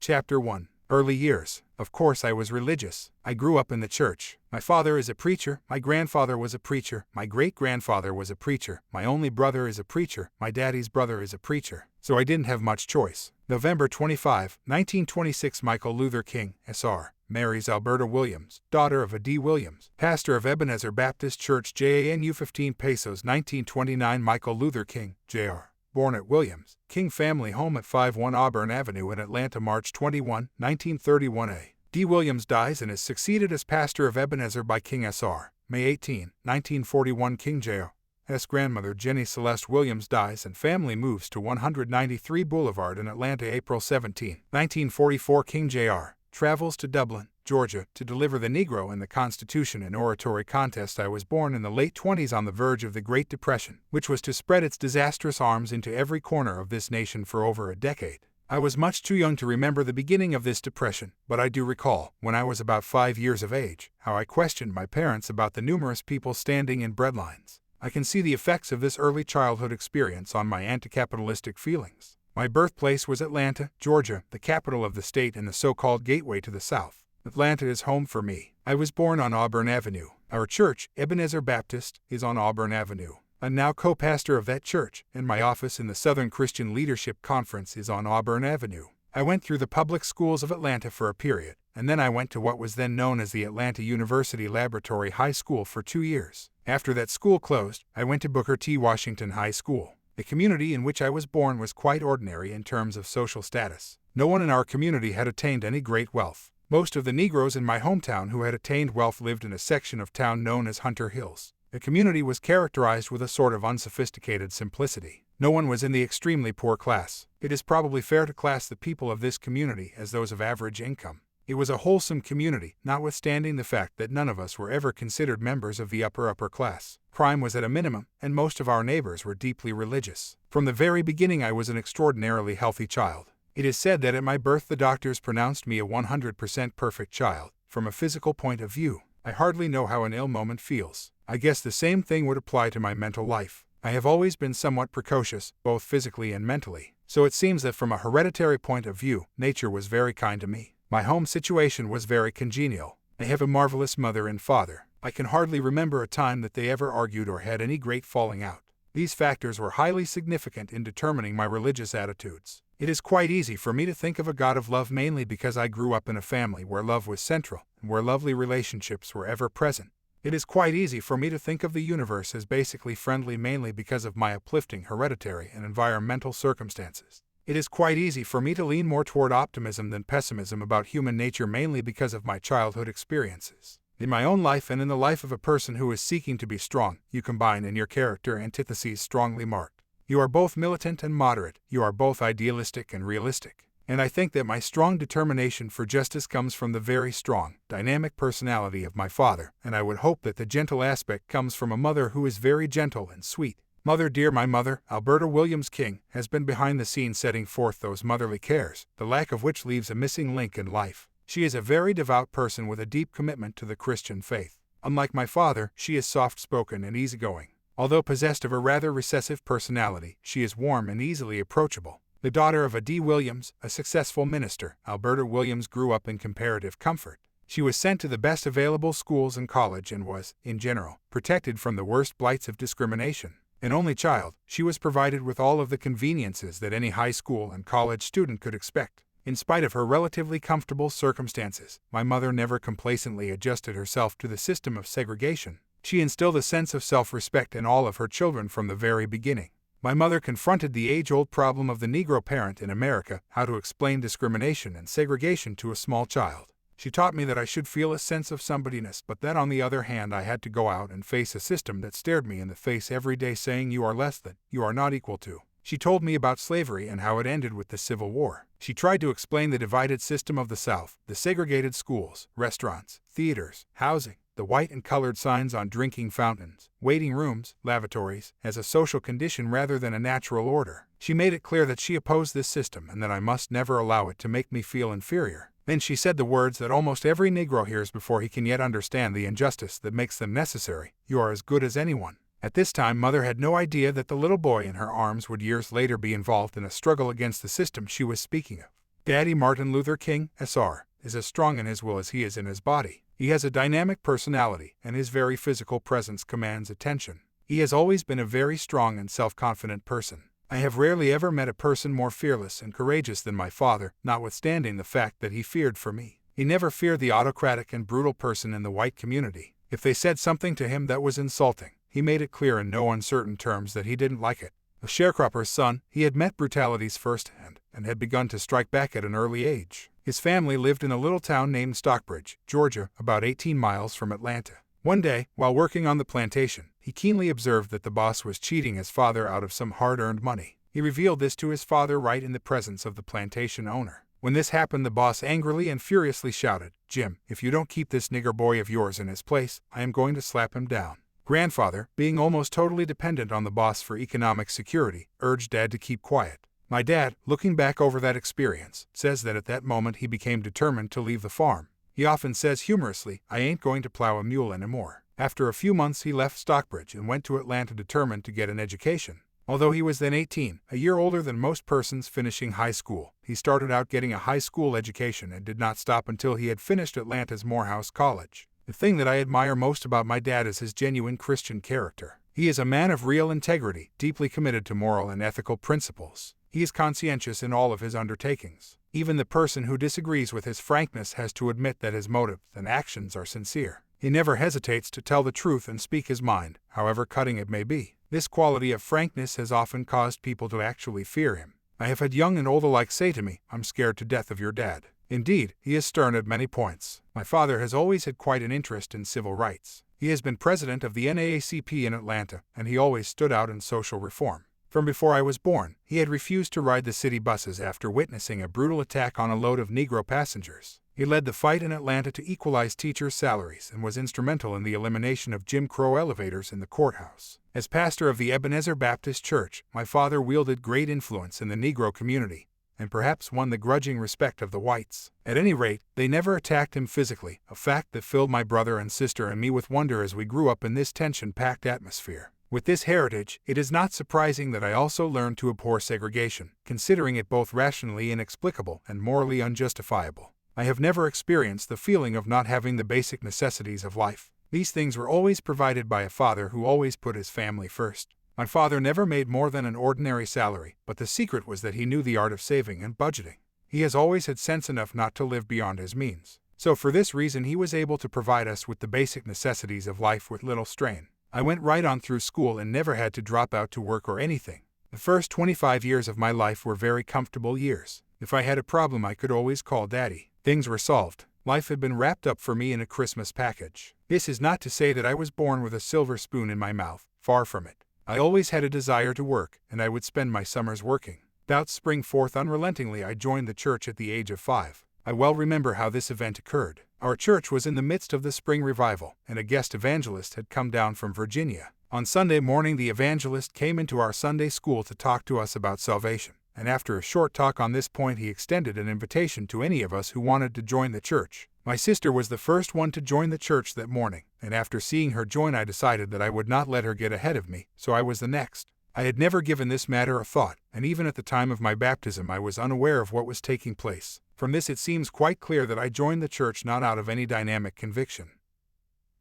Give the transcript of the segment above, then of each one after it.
Chapter 1. Early Years. Of course I was religious. I grew up in the church. My father is a preacher, my grandfather was a preacher, my great-grandfather was a preacher, my only brother is a preacher, my daddy's brother is a preacher. So I didn't have much choice. November 25, 1926. Michael Luther King, S.R., marries Alberta Williams, daughter of a D. Williams, pastor of Ebenezer Baptist Church, JANU. 15 pesos. 1929. Michael Luther King, Jr., born at Williams, King family home at 51 Auburn Avenue in Atlanta. March 21, 1931. A. D. Williams dies and is succeeded as pastor of Ebenezer by King S.R. May 18, 1941. King J.R.'s grandmother Jenny Celeste Williams dies and family moves to 193 Boulevard in Atlanta. April 17, 1944. King J.R. travels to Dublin, Georgia, to deliver the Negro in the Constitution and Oratory Contest. I was born in the late 20s on the verge of the Great Depression, which was to spread its disastrous arms into every corner of this nation for over a decade. I was much too young to remember the beginning of this depression, but I do recall, when I was about 5 years of age, how I questioned my parents about the numerous people standing in breadlines. I can see the effects of this early childhood experience on my anti-capitalistic feelings. My birthplace was Atlanta, Georgia, the capital of the state and the so-called gateway to the South. Atlanta is home for me. I was born on Auburn Avenue. Our church, Ebenezer Baptist, is on Auburn Avenue. I'm now co-pastor of that church, and my office in the Southern Christian Leadership Conference is on Auburn Avenue. I went through the public schools of Atlanta for a period, and then I went to what was then known as the Atlanta University Laboratory High School for 2 years. After that school closed, I went to Booker T. Washington High School. The community in which I was born was quite ordinary in terms of social status. No one in our community had attained any great wealth. Most of the Negroes in my hometown who had attained wealth lived in a section of town known as Hunter Hills. The community was characterized with a sort of unsophisticated simplicity. No one was in the extremely poor class. It is probably fair to class the people of this community as those of average income. It was a wholesome community, notwithstanding the fact that none of us were ever considered members of the upper class. Crime was at a minimum, and most of our neighbors were deeply religious. From the very beginning I was an extraordinarily healthy child. It is said that at my birth the doctors pronounced me a 100% perfect child. From a physical point of view, I hardly know how an ill moment feels. I guess the same thing would apply to my mental life. I have always been somewhat precocious, both physically and mentally. So it seems that from a hereditary point of view, nature was very kind to me. My home situation was very congenial. I have a marvelous mother and father. I can hardly remember a time that they ever argued or had any great falling out. These factors were highly significant in determining my religious attitudes. It is quite easy for me to think of a God of love mainly because I grew up in a family where love was central and where lovely relationships were ever present. It is quite easy for me to think of the universe as basically friendly mainly because of my uplifting hereditary and environmental circumstances. It is quite easy for me to lean more toward optimism than pessimism about human nature mainly because of my childhood experiences. In my own life and in the life of a person who is seeking to be strong, you combine in your character antitheses strongly marked. You are both militant and moderate, you are both idealistic and realistic. And I think that my strong determination for justice comes from the very strong, dynamic personality of my father, and I would hope that the gentle aspect comes from a mother who is very gentle and sweet. Mother dear, my mother, Alberta Williams King, has been behind the scenes setting forth those motherly cares, the lack of which leaves a missing link in life. She is a very devout person with a deep commitment to the Christian faith. Unlike my father, she is soft-spoken and easygoing. Although possessed of a rather recessive personality, she is warm and easily approachable. The daughter of a D. Williams, a successful minister, Alberta Williams grew up in comparative comfort. She was sent to the best available schools and college and was, in general, protected from the worst blights of discrimination. An only child, she was provided with all of the conveniences that any high school and college student could expect. In spite of her relatively comfortable circumstances, my mother never complacently adjusted herself to the system of segregation. She instilled a sense of self-respect in all of her children from the very beginning. My mother confronted the age-old problem of the Negro parent in America, how to explain discrimination and segregation to a small child. She taught me that I should feel a sense of somebodyness, but that on the other hand I had to go out and face a system that stared me in the face every day saying you are less than, you are not equal to. She told me about slavery and how it ended with the Civil War. She tried to explain the divided system of the South, the segregated schools, restaurants, theaters, housing, the white and colored signs on drinking fountains, waiting rooms, lavatories, as a social condition rather than a natural order. She made it clear that she opposed this system and that I must never allow it to make me feel inferior. Then she said the words that almost every Negro hears before he can yet understand the injustice that makes them necessary: you are as good as anyone. At this time, Mother had no idea that the little boy in her arms would years later be involved in a struggle against the system she was speaking of. Daddy Martin Luther King, Sr., is as strong in his will as he is in his body. He has a dynamic personality, and his very physical presence commands attention. He has always been a very strong and self-confident person. I have rarely ever met a person more fearless and courageous than my father, notwithstanding the fact that he feared for me. He never feared the autocratic and brutal person in the white community. If they said something to him that was insulting, he made it clear in no uncertain terms that he didn't like it. A sharecropper's son, he had met brutalities firsthand and had begun to strike back at an early age. His family lived in a little town named Stockbridge, Georgia, about 18 miles from Atlanta. One day, while working on the plantation, he keenly observed that the boss was cheating his father out of some hard-earned money. He revealed this to his father right in the presence of the plantation owner. When this happened, the boss angrily and furiously shouted, "Jim, if you don't keep this nigger boy of yours in his place, I am going to slap him down." Grandfather, being almost totally dependent on the boss for economic security, urged Dad to keep quiet. My dad, looking back over that experience, says that at that moment he became determined to leave the farm. He often says humorously, "I ain't going to plow a mule anymore." After a few months he left Stockbridge and went to Atlanta determined to get an education. Although he was then 18, a year older than most persons finishing high school, he started out getting a high school education and did not stop until he had finished Atlanta's Morehouse College. The thing that I admire most about my dad is his genuine Christian character. He is a man of real integrity, deeply committed to moral and ethical principles. He is conscientious in all of his undertakings. Even the person who disagrees with his frankness has to admit that his motives and actions are sincere. He never hesitates to tell the truth and speak his mind, however cutting it may be. This quality of frankness has often caused people to actually fear him. I have had young and old alike say to me, "I'm scared to death of your dad." Indeed, he is stern at many points. My father has always had quite an interest in civil rights. He has been president of the NAACP in Atlanta, and he always stood out in social reform. From before I was born, he had refused to ride the city buses after witnessing a brutal attack on a load of Negro passengers. He led the fight in Atlanta to equalize teachers' salaries and was instrumental in the elimination of Jim Crow elevators in the courthouse. As pastor of the Ebenezer Baptist Church, my father wielded great influence in the Negro community, and perhaps won the grudging respect of the whites. At any rate, they never attacked him physically, a fact that filled my brother and sister and me with wonder as we grew up in this tension-packed atmosphere. With this heritage, it is not surprising that I also learned to abhor segregation, considering it both rationally inexplicable and morally unjustifiable. I have never experienced the feeling of not having the basic necessities of life. These things were always provided by a father who always put his family first. My father never made more than an ordinary salary, but the secret was that he knew the art of saving and budgeting. He has always had sense enough not to live beyond his means. So for this reason he was able to provide us with the basic necessities of life with little strain. I went right on through school and never had to drop out to work or anything. The first 25 years of my life were very comfortable years. If I had a problem I could always call Daddy. Things were solved. Life had been wrapped up for me in a Christmas package. This is not to say that I was born with a silver spoon in my mouth, far from it. I always had a desire to work, and I would spend my summers working. Doubts spring forth unrelentingly. I joined the church at the age of 5. I well remember how this event occurred. Our church was in the midst of the spring revival, and a guest evangelist had come down from Virginia. On Sunday morning the evangelist came into our Sunday school to talk to us about salvation, and after a short talk on this point he extended an invitation to any of us who wanted to join the church. My sister was the first one to join the church that morning, and after seeing her join I decided that I would not let her get ahead of me, so I was the next. I had never given this matter a thought, and even at the time of my baptism I was unaware of what was taking place. From this it seems quite clear that I joined the church not out of any dynamic conviction,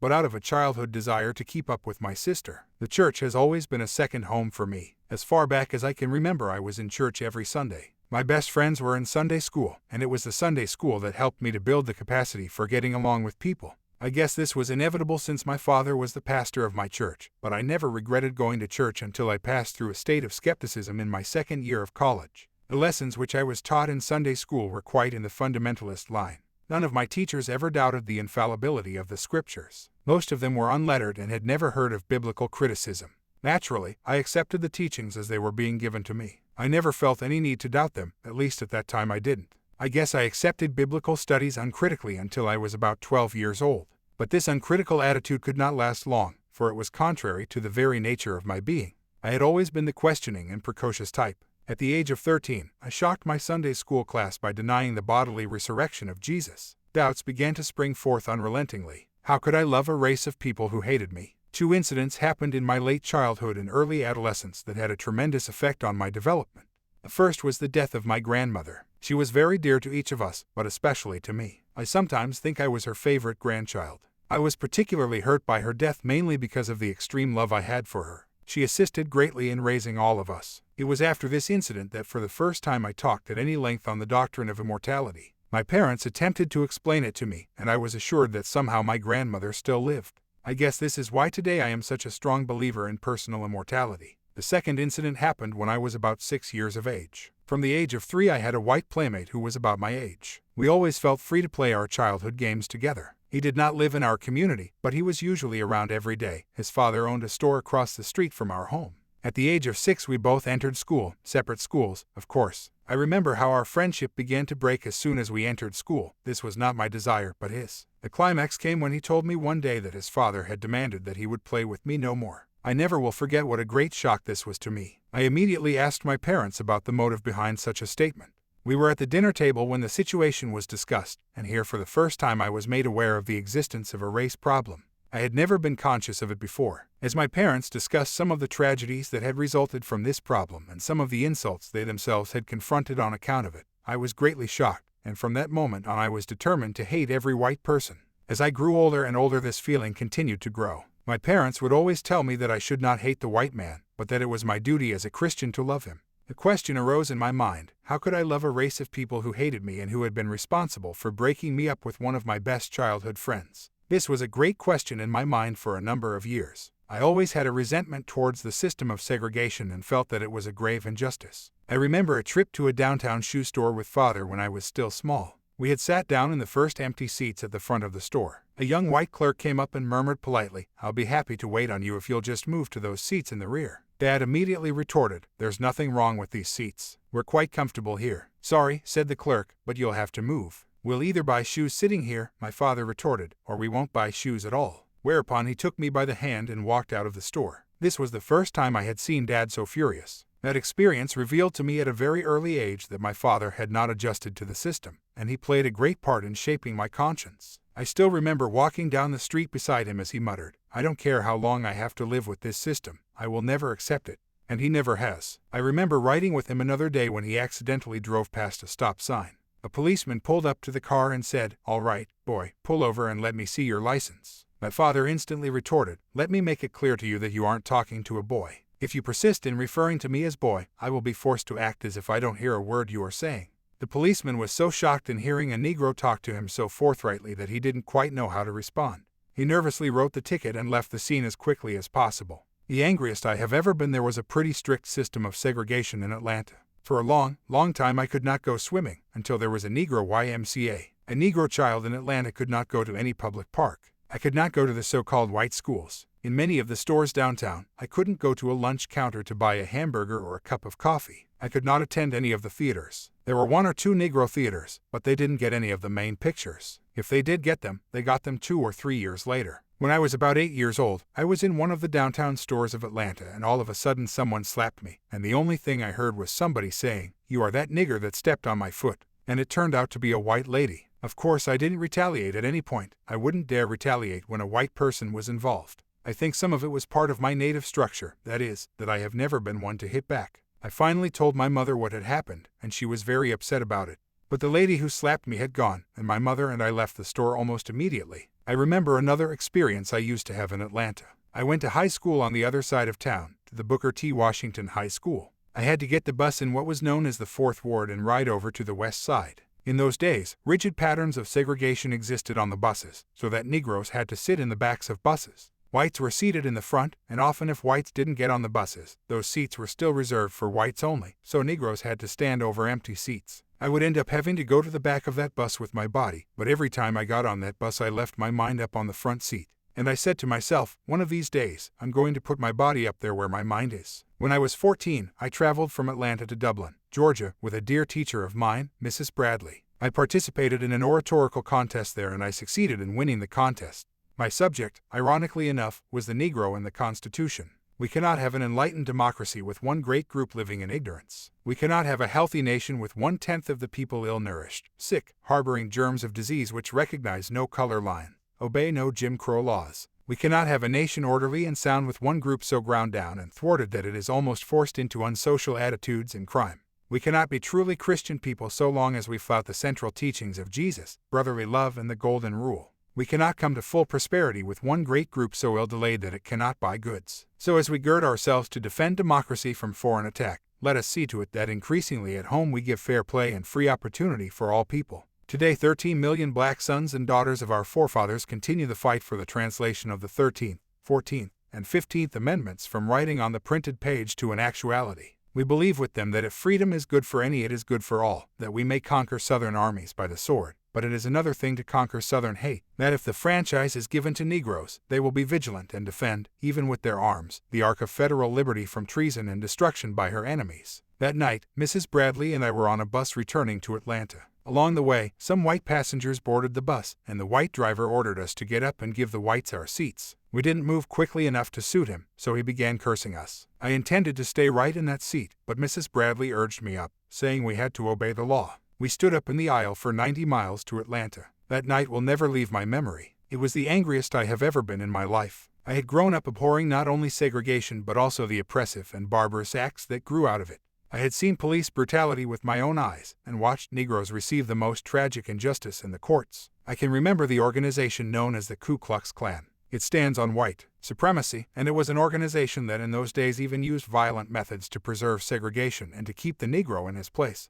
but out of a childhood desire to keep up with my sister. The church has always been a second home for me. As far back as I can remember I was in church every Sunday. My best friends were in Sunday school, and it was the Sunday school that helped me to build the capacity for getting along with people. I guess this was inevitable since my father was the pastor of my church, but I never regretted going to church until I passed through a state of skepticism in my second year of college. The lessons which I was taught in Sunday school were quite in the fundamentalist line. None of my teachers ever doubted the infallibility of the scriptures. Most of them were unlettered and had never heard of biblical criticism. Naturally, I accepted the teachings as they were being given to me. I never felt any need to doubt them, at least at that time I didn't. I guess I accepted biblical studies uncritically until I was about 12 years old. But this uncritical attitude could not last long, for it was contrary to the very nature of my being. I had always been the questioning and precocious type. At the age of 13, I shocked my Sunday school class by denying the bodily resurrection of Jesus. Doubts began to spring forth unrelentingly. How could I love a race of people who hated me? 2 incidents happened in my late childhood and early adolescence that had a tremendous effect on my development. The first was the death of my grandmother. She was very dear to each of us, but especially to me. I sometimes think I was her favorite grandchild. I was particularly hurt by her death mainly because of the extreme love I had for her. She assisted greatly in raising all of us. It was after this incident that for the first time I talked at any length on the doctrine of immortality. My parents attempted to explain it to me, and I was assured that somehow my grandmother still lived. I guess this is why today I am such a strong believer in personal immortality. The second incident happened when I was about 6 years of age. From the age of 3 I had a white playmate who was about my age. We always felt free to play our childhood games together. He did not live in our community, but he was usually around every day. His father owned a store across the street from our home. At the age of 6 we both entered school, separate schools, of course. I remember how our friendship began to break as soon as we entered school. This was not my desire, but his. The climax came when he told me one day that his father had demanded that he would play with me no more. I never will forget what a great shock this was to me. I immediately asked my parents about the motive behind such a statement. We were at the dinner table when the situation was discussed, and here for the first time I was made aware of the existence of a race problem. I had never been conscious of it before. As my parents discussed some of the tragedies that had resulted from this problem and some of the insults they themselves had confronted on account of it, I was greatly shocked, and from that moment on I was determined to hate every white person. As I grew older and older, this feeling continued to grow. My parents would always tell me that I should not hate the white man, but that it was my duty as a Christian to love him. The question arose in my mind, how could I love a race of people who hated me and who had been responsible for breaking me up with one of my best childhood friends? This was a great question in my mind for a number of years. I always had a resentment towards the system of segregation and felt that it was a grave injustice. I remember a trip to a downtown shoe store with Father when I was still small. We had sat down in the first empty seats at the front of the store. A young white clerk came up and murmured politely, "I'll be happy to wait on you if you'll just move to those seats in the rear." Dad immediately retorted, "There's nothing wrong with these seats. We're quite comfortable here." "Sorry," said the clerk, "but you'll have to move." "We'll either buy shoes sitting here," my father retorted, "or we won't buy shoes at all." Whereupon he took me by the hand and walked out of the store. This was the first time I had seen Dad so furious. That experience revealed to me at a very early age that my father had not adjusted to the system, and he played a great part in shaping my conscience. I still remember walking down the street beside him as he muttered, "I don't care how long I have to live with this system, I will never accept it." And he never has. I remember riding with him another day when he accidentally drove past a stop sign. A policeman pulled up to the car and said, "All right, boy, pull over and let me see your license." My father instantly retorted, "Let me make it clear to you that you aren't talking to a boy. If you persist in referring to me as boy, I will be forced to act as if I don't hear a word you are saying." The policeman was so shocked in hearing a Negro talk to him so forthrightly that he didn't quite know how to respond. He nervously wrote the ticket and left the scene as quickly as possible. The angriest I have ever been. There was a pretty strict system of segregation in Atlanta. For a long time I could not go swimming until there was a Negro YMCA. A Negro child in Atlanta could not go to any public park. I could not go to the so-called white schools. In many of the stores downtown, I couldn't go to a lunch counter to buy a hamburger or a cup of coffee. I could not attend any of the theaters. There were 1 or 2 Negro theaters, but they didn't get any of the main pictures. If they did get them, they got them 2 or 3 years later. When I was about 8 years old, I was in one of the downtown stores of Atlanta and all of a sudden someone slapped me, and the only thing I heard was somebody saying, "You are that nigger that stepped on my foot." And it turned out to be a white lady. Of course I didn't retaliate at any point. I wouldn't dare retaliate when a white person was involved. I think some of it was part of my native structure, that is, that I have never been one to hit back. I finally told my mother what had happened, and she was very upset about it. But the lady who slapped me had gone, and my mother and I left the store almost immediately. I remember another experience I used to have in Atlanta. I went to high school on the other side of town, to the Booker T. Washington High School. I had to get the bus in what was known as the 4th Ward and ride over to the west side. In those days, rigid patterns of segregation existed on the buses, so that Negroes had to sit in the backs of buses. Whites were seated in the front, and often if whites didn't get on the buses, those seats were still reserved for whites only, so Negroes had to stand over empty seats. I would end up having to go to the back of that bus with my body, but every time I got on that bus I left my mind up on the front seat. And I said to myself, one of these days, I'm going to put my body up there where my mind is. When I was 14, I traveled from Atlanta to Dublin, Georgia, with a dear teacher of mine, Mrs. Bradley. I participated in an oratorical contest there and I succeeded in winning the contest. My subject, ironically enough, was the Negro and the Constitution. We cannot have an enlightened democracy with one great group living in ignorance. We cannot have a healthy nation with 1/10 of the people ill-nourished, sick, harboring germs of disease which recognize no color line, obey no Jim Crow laws. We cannot have a nation orderly and sound with one group so ground down and thwarted that it is almost forced into unsocial attitudes and crime. We cannot be truly Christian people so long as we flout the central teachings of Jesus, brotherly love and the golden rule. We cannot come to full prosperity with one great group so ill-delayed that it cannot buy goods. So as we gird ourselves to defend democracy from foreign attack, let us see to it that increasingly at home we give fair play and free opportunity for all people. Today 13 million black sons and daughters of our forefathers continue the fight for the translation of the 13th, 14th, and 15th Amendments from writing on the printed page to an actuality. We believe with them that if freedom is good for any, it is good for all, that we may conquer Southern armies by the sword, but it is another thing to conquer Southern hate, that if the franchise is given to Negroes, they will be vigilant and defend, even with their arms, the ark of federal liberty from treason and destruction by her enemies. That night, Mrs. Bradley and I were on a bus returning to Atlanta. Along the way, some white passengers boarded the bus, and the white driver ordered us to get up and give the whites our seats. We didn't move quickly enough to suit him, so he began cursing us. I intended to stay right in that seat, but Mrs. Bradley urged me up, saying we had to obey the law. We stood up in the aisle for 90 miles to Atlanta. That night will never leave my memory. It was the angriest I have ever been in my life. I had grown up abhorring not only segregation but also the oppressive and barbarous acts that grew out of it. I had seen police brutality with my own eyes and watched Negroes receive the most tragic injustice in the courts. I can remember the organization known as the Ku Klux Klan. It stands on white supremacy, and it was an organization that in those days even used violent methods to preserve segregation and to keep the Negro in his place,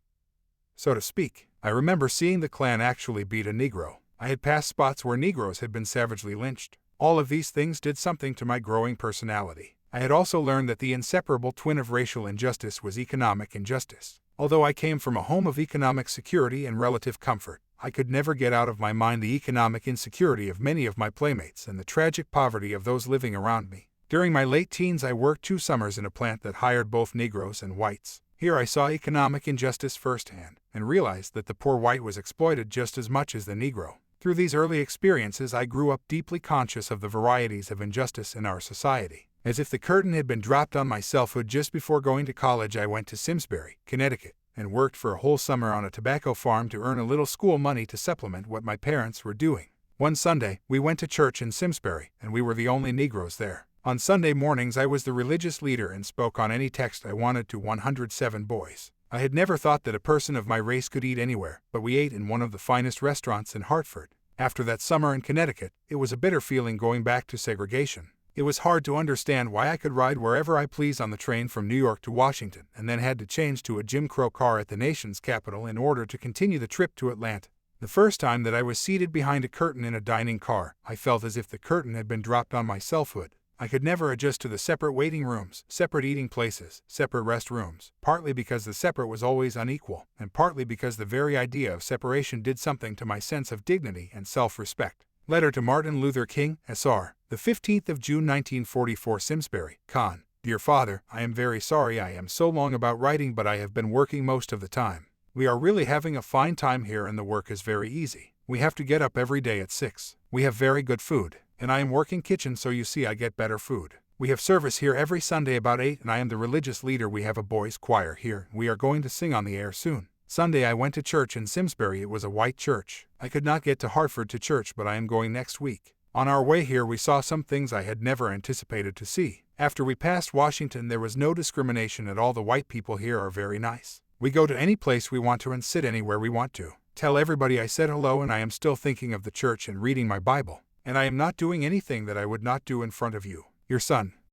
so to speak. I remember seeing the Klan actually beat a Negro. I had passed spots where Negroes had been savagely lynched. All of these things did something to my growing personality. I had also learned that the inseparable twin of racial injustice was economic injustice. Although I came from a home of economic security and relative comfort, I could never get out of my mind the economic insecurity of many of my playmates and the tragic poverty of those living around me. During my late teens, I worked 2 summers in a plant that hired both Negroes and whites. Here I saw economic injustice firsthand and realized that the poor white was exploited just as much as the Negro. Through these early experiences, I grew up deeply conscious of the varieties of injustice in our society. As if the curtain had been dropped on my selfhood just before going to college, I went to Simsbury, Connecticut, and worked for a whole summer on a tobacco farm to earn a little school money to supplement what my parents were doing. One Sunday, we went to church in Simsbury, and we were the only Negroes there. On Sunday mornings, I was the religious leader and spoke on any text I wanted to 107 boys. I had never thought that a person of my race could eat anywhere, but we ate in one of the finest restaurants in Hartford. After that summer in Connecticut, it was a bitter feeling going back to segregation. It was hard to understand why I could ride wherever I pleased on the train from New York to Washington and then had to change to a Jim Crow car at the nation's capital in order to continue the trip to Atlanta. The first time that I was seated behind a curtain in a dining car, I felt as if the curtain had been dropped on my selfhood. I could never adjust to the separate waiting rooms, separate eating places, separate restrooms, partly because the separate was always unequal, and partly because the very idea of separation did something to my sense of dignity and self-respect. Letter to Martin Luther King, S.R., the 15th of June 1944, Simsbury, Con. Dear Father, I am very sorry I am so long about writing, but I have been working most of the time. We are really having a fine time here and the work is very easy. We have to get up every day at 6. We have very good food, and I am working kitchen, so you see I get better food. We have service here every Sunday about 8, and I am the religious leader. We have a boys' choir here. We are going to sing on the air soon. Sunday I went to church in Simsbury. It was a white church. I could not get to Hartford to church, but I am going next week. On our way here we saw some things I had never anticipated to see. After we passed Washington, there was no discrimination at all. The white people here are very nice. We go to any place we want to and sit anywhere we want to. Tell everybody I said hello, and I am still thinking of the church and reading my Bible. And I am not doing anything that I would not do in front of you. Your son.